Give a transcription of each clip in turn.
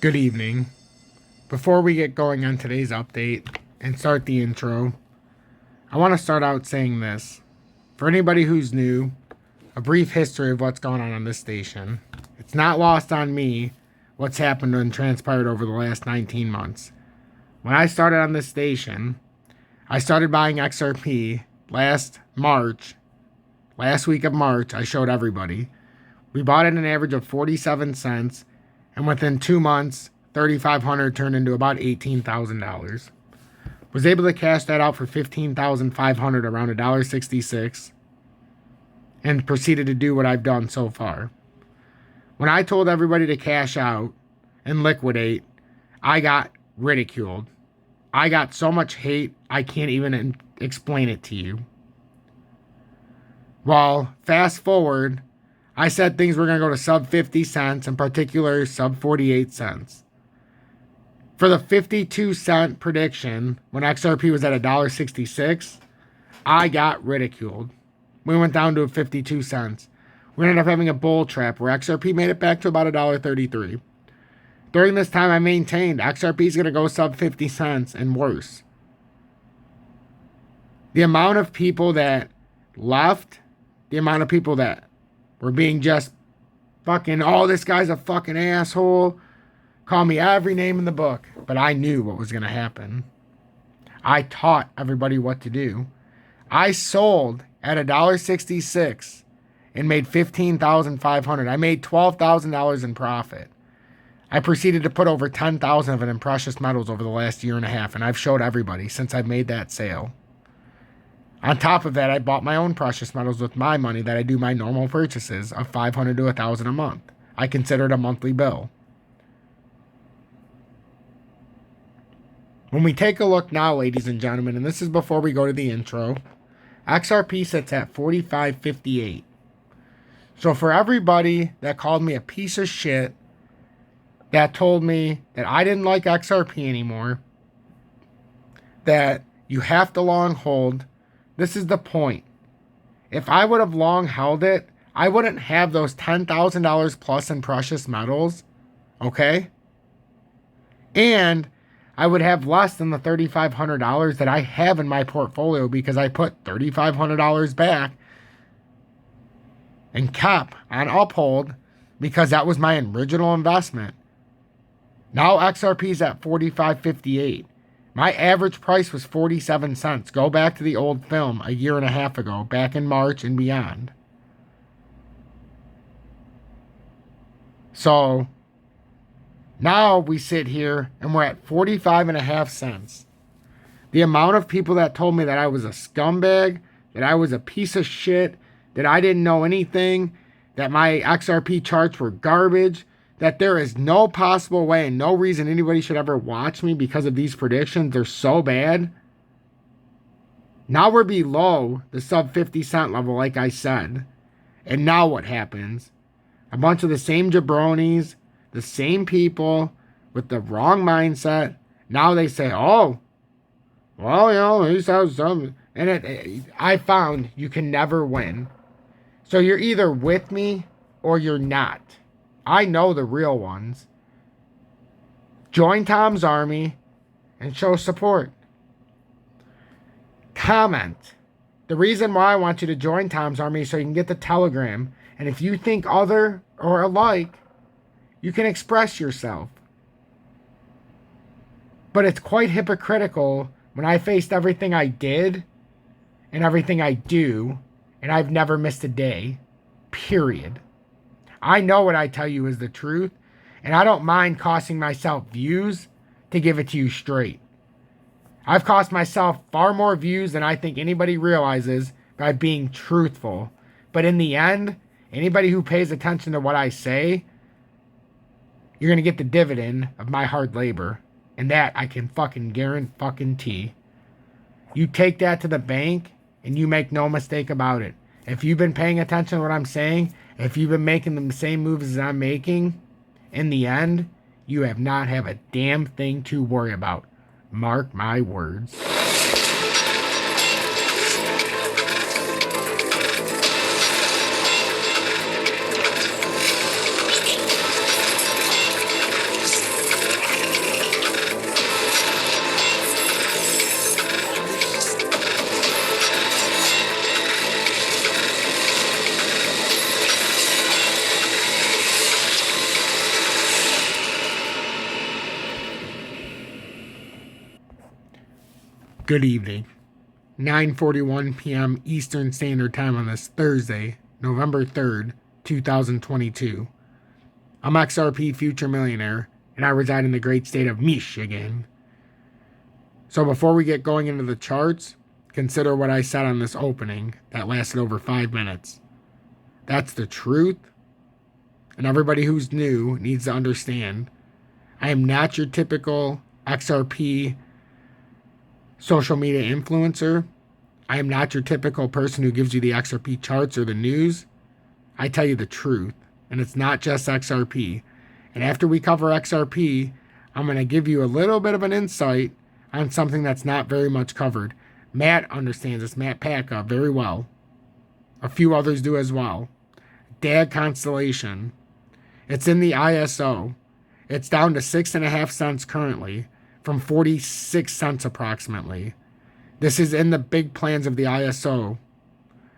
Good evening. Before we get going on today's update and start the intro, I want to start out saying this. For anybody who's new, a brief history of what's going on this station. It's not lost on me what's happened and transpired over the last 19 months. When I started on this station, I started buying XRP last week of March. I showed everybody. We bought it an average of 47 cents, and within 2 months, $3,500 turned into about $18,000. Was able to cash that out for $15,500 around $1.66, and proceeded to do what I've done so far. When I told everybody to cash out and liquidate, I got ridiculed. I got so much hate, I can't even explain it to you. Well, fast forward, I said things were going to go to sub 50 cents, in particular sub 48 cents. For the 52 cent prediction, when XRP was at $1.66, I got ridiculed. We went down to 52 cents. We ended up having a bull trap where XRP made it back to about $1.33. During this time, I maintained XRP is going to go sub 50 cents and worse. The amount of people that left, the amount of people that were being just fucking, oh, this guy's a fucking asshole. Call me every name in the book. But I knew what was going to happen. I taught everybody what to do. I sold at $1.66 and made $15,500. I made $12,000 in profit. I proceeded to put over $10,000 of it in precious metals over the last year and a half, and I've showed everybody since I've made that sale. On top of that, I bought my own precious metals with my money that I do my normal purchases of $500 to $1,000 a month. I consider it a monthly bill. When we take a look now, ladies and gentlemen, and this is before we go to the intro, XRP sits at 45.58. So for everybody that called me a piece of shit, that told me that I didn't like XRP anymore, that you have to long hold, this is the point. If I would have long held it, I wouldn't have those $10,000 plus in precious metals, okay? And I would have less than the $3,500 that I have in my portfolio because I put $3,500 back and kept on Uphold because that was my original investment. Now XRP is at 45.58. My average price was 47 cents. Go back to the old film a year and a half ago, back in March and beyond. So now we sit here and we're at 45.5 cents. The amount of people that told me that I was a scumbag, that I was a piece of shit, that I didn't know anything, that my XRP charts were garbage, that there is no possible way and no reason anybody should ever watch me because of these predictions. They're so bad. Now we're below the sub 50 cent level, like I said. And now what happens? A bunch of the same jabronis, the same people with the wrong mindset. Now they say, oh, well, you know, he says something. And I found you can never win. So you're either with me or you're not. I know the real ones. Join Tom's army and show support. Comment. The reason why I want you to join Tom's army is so you can get the telegram. And if you think other or alike, you can express yourself. But it's quite hypocritical when I faced everything I did and everything I do, and I've never missed a day. Period. I know what I tell you is the truth, and I don't mind costing myself views to give it to you straight. I've cost myself far more views than I think anybody realizes by being truthful. But in the end, anybody who pays attention to what I say, you're going to get the dividend of my hard labor. And that I can fucking guarantee. You take that to the bank, and you make no mistake about it. If you've been paying attention to what I'm saying, if you've been making the same moves as I'm making, in the end, you have not have a damn thing to worry about. Mark my words. Good evening. 9:41 p.m. Eastern Standard Time on this Thursday, November 3rd, 2022. I'm XRP Future Millionaire, and I reside in the great state of Michigan. So before we get going into the charts, consider what I said on this opening that lasted over 5 minutes. That's the truth, and everybody who's new needs to understand I am not your typical XRP social media influencer. I am not your typical person who gives you the XRP charts or the news. I tell you the truth, and it's not just XRP. And after we cover XRP, I'm going to give you a little bit of an insight on something that's not very much covered. Matt understands this, Matt Packa, very well. A few others do as well. DAG Constellation. It's in the ISO. It's down to 6.5 cents currently, from 46 cents approximately. This is in the big plans of the ISO.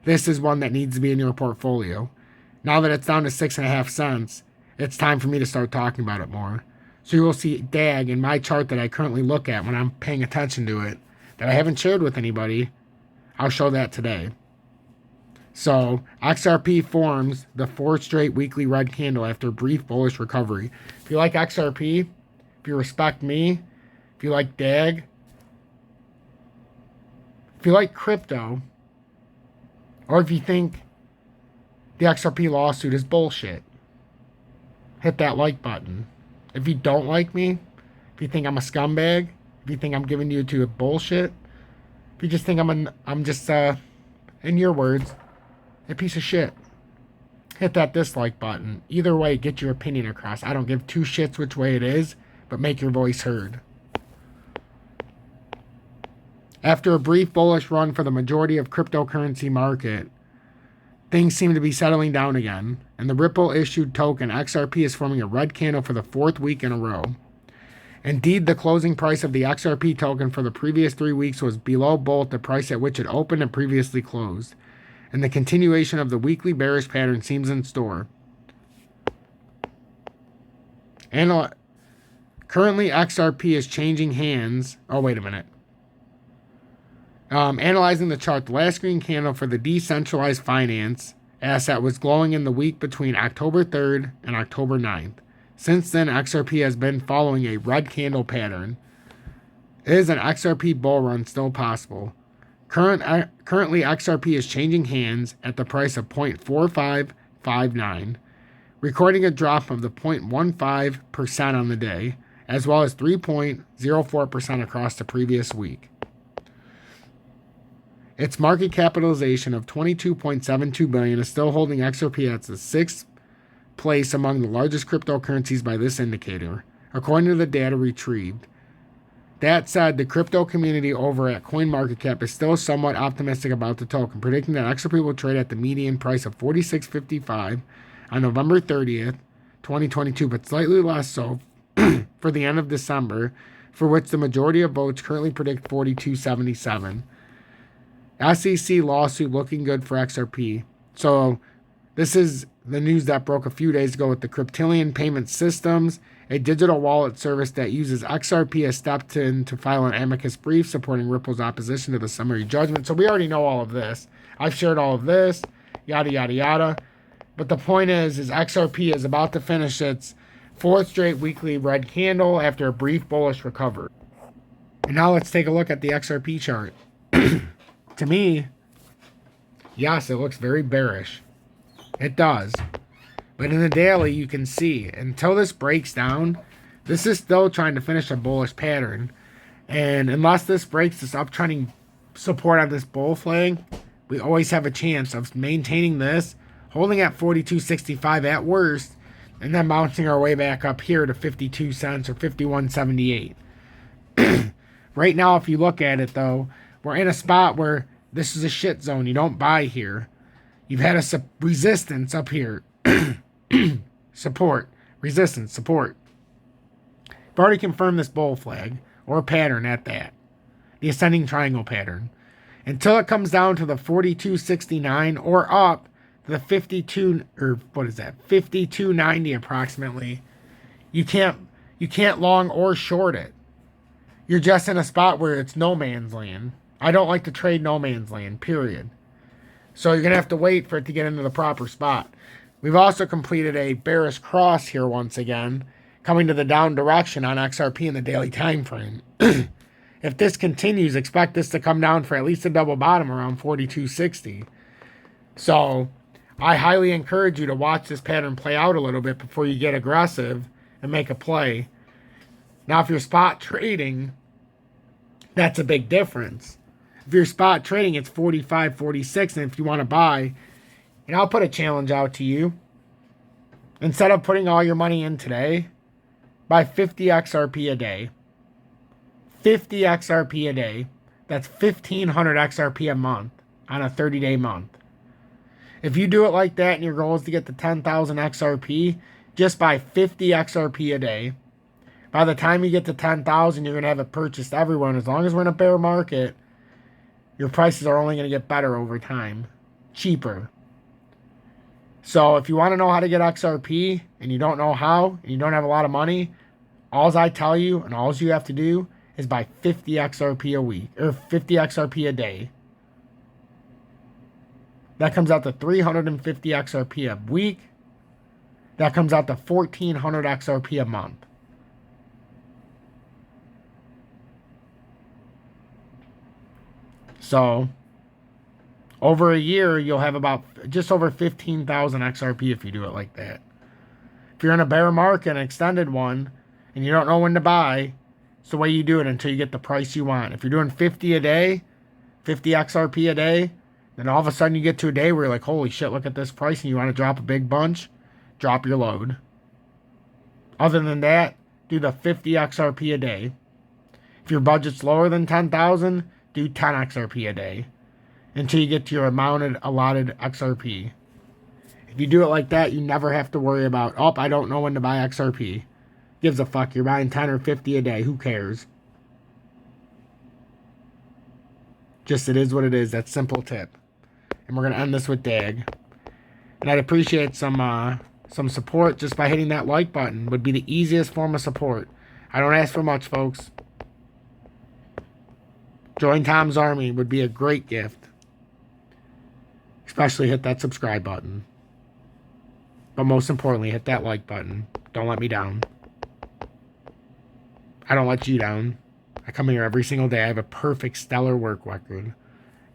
This is one that needs to be in your portfolio. Now that it's down to 6.5 cents, it's time for me to start talking about it more. So you will see DAG in my chart that I currently look at when I'm paying attention to it, that I haven't shared with anybody. I'll show that today. So XRP forms the 4th straight weekly red candle after a brief bullish recovery. If you like XRP, if you respect me, if you like DAG, if you like crypto, or if you think the XRP lawsuit is bullshit, hit that like button. If you don't like me, if you think I'm a scumbag, if you think I'm giving you to a bullshit, if you just think I'm just in your words, a piece of shit, hit that dislike button. Either way, get your opinion across. I don't give two shits which way it is, but make your voice heard. After a brief bullish run for the majority of cryptocurrency market, things seem to be settling down again, and the Ripple issued token XRP is forming a red candle for the 4th week in a row. Indeed, the closing price of the XRP token for the previous 3 weeks was below both the price at which it opened and previously closed, and the continuation of the weekly bearish pattern seems in store. Currently, XRP is changing hands. Oh, wait a minute. Analyzing the chart, the last green candle for the decentralized finance asset was glowing in the week between October 3rd and October 9th. Since then, XRP has been following a red candle pattern. Is an XRP bull run still possible? Currently, XRP is changing hands at the price of 0.4559, recording a drop of the 0.15% on the day, as well as 3.04% across the previous week. Its market capitalization of $22.72 billion is still holding XRP at the 6th place among the largest cryptocurrencies by this indicator, according to the data retrieved. That said, the crypto community over at CoinMarketCap is still somewhat optimistic about the token, predicting that XRP will trade at the median price of $46.55 on November 30th, 2022, but slightly less so for the end of December, for which the majority of votes currently predict $42.77. SEC lawsuit looking good for XRP. So this is the news that broke a few days ago with the Cryptillion Payment Systems, a digital wallet service that uses XRP, has stepped in to file an amicus brief supporting Ripple's opposition to the summary judgment. So we already know all of this. I've shared all of this, yada, yada, yada. But the point is XRP is about to finish its 4th straight weekly red candle after a brief bullish recovery. And now let's take a look at the XRP chart. To me, yes, it looks very bearish. It does. But in the daily, you can see, until this breaks down, this is still trying to finish a bullish pattern. And unless this breaks this uptrending support on this bull flag, we always have a chance of maintaining this, holding at 42.65 at worst, and then bouncing our way back up here to 52 cents or 51.78. Right now, if you look at it, though, we're in a spot where this is a shit zone. You don't buy here. You've had a resistance up here. Support. Resistance. Support. I've already confirmed this bull flag, or pattern at that. The ascending triangle pattern. Until it comes down to the 42.69 or up to the 52, or what is that? 52.90 approximately. You can't long or short it. you're just in a spot where it's no man's land. I don't like to trade no man's land, period. So you're going to have to wait for it to get into the proper spot. We've also completed a bearish cross here once again, coming to the down direction on XRP in the daily time frame. If this continues, expect this to come down for at least a double bottom around 42.60. So I highly encourage you to watch this pattern play out a little bit before you get aggressive and make a play. Now, if you're spot trading, that's a big difference. If you're spot trading, it's 45, 46, and if you want to buy, and I'll put a challenge out to you. Instead of putting all your money in today, buy 50 XRP a day. 50 XRP a day. That's 1,500 XRP a month on a 30-day month. If you do it like that and your goal is to get to 10,000 XRP, just buy 50 XRP a day. By the time you get to 10,000, you're going to have it purchased everywhere. And as long as we're in a bear market, your prices are only going to get better over time. Cheaper. So if you want to know how to get XRP and you don't know how and you don't have a lot of money, all I tell you and all you have to do is buy 50 XRP a week or 50 XRP a day. That comes out to 350 XRP a week. That comes out to 1,400 XRP a month. So over a year, you'll have about just over 15,000 XRP if you do it like that. If you're in a bear market, an extended one, and you don't know when to buy, it's the way you do it until you get the price you want. If you're doing 50 a day, 50 XRP a day, then all of a sudden you get to a day where you're like, holy shit, look at this price, and you want to drop a big bunch, drop your load. Other than that, do the 50 XRP a day. If your budget's lower than 10,000, do 10 XRP a day until you get to your allotted XRP. If you do it like that, you never have to worry about, oh, I don't know when to buy XRP. Gives a fuck. You're buying 10 or 50 a day. Who cares? Just it is what it is. That's simple tip. And we're going to end this with DAG. And I'd appreciate some support just by hitting that like button. Would be the easiest form of support. I don't ask for much, folks. Join Tom's Army would be a great gift. Especially hit that subscribe button. But most importantly, hit that like button. Don't let me down. I don't let you down. I come here every single day. I have a perfect, stellar work record.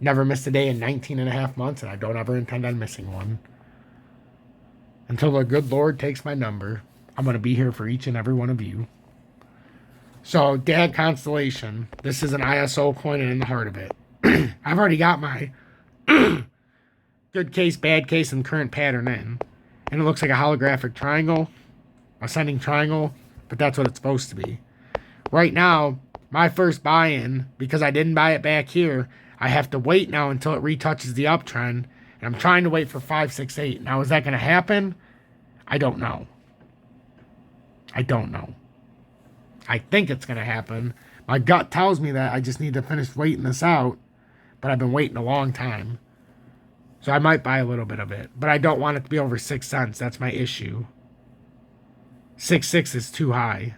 Never missed a day in 19 and a half months, and I don't ever intend on missing one. Until the good Lord takes my number, I'm going to be here for each and every one of you. So, DAG Constellation. This is an ISO coin and in the heart of it. I've already got my good case, bad case, and current pattern in. And it looks like a holographic triangle, ascending triangle, but that's what it's supposed to be. Right now, my first buy-in, because I didn't buy it back here, I have to wait now until it retouches the uptrend. And I'm trying to wait for 568. Now, is that going to happen? I don't know. I don't know. I think it's going to happen. My gut tells me that I just need to finish waiting this out. But I've been waiting a long time. So I might buy a little bit of it. But I don't want it to be over 6 cents. That's my issue. 6.6 is too high.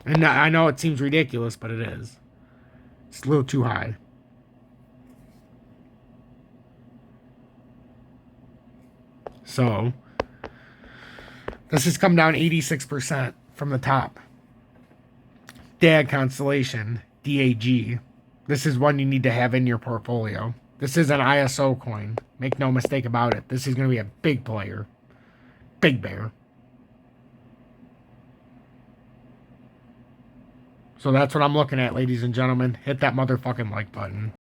And I know it seems ridiculous, but it is. It's a little too high. So, this has come down 86% from the top. DAG Constellation, DAG. This is one you need to have in your portfolio. This is an ISO coin. Make no mistake about it. This is going to be a big player. Big bear. So that's what I'm looking at, ladies and gentlemen. Hit that motherfucking like button.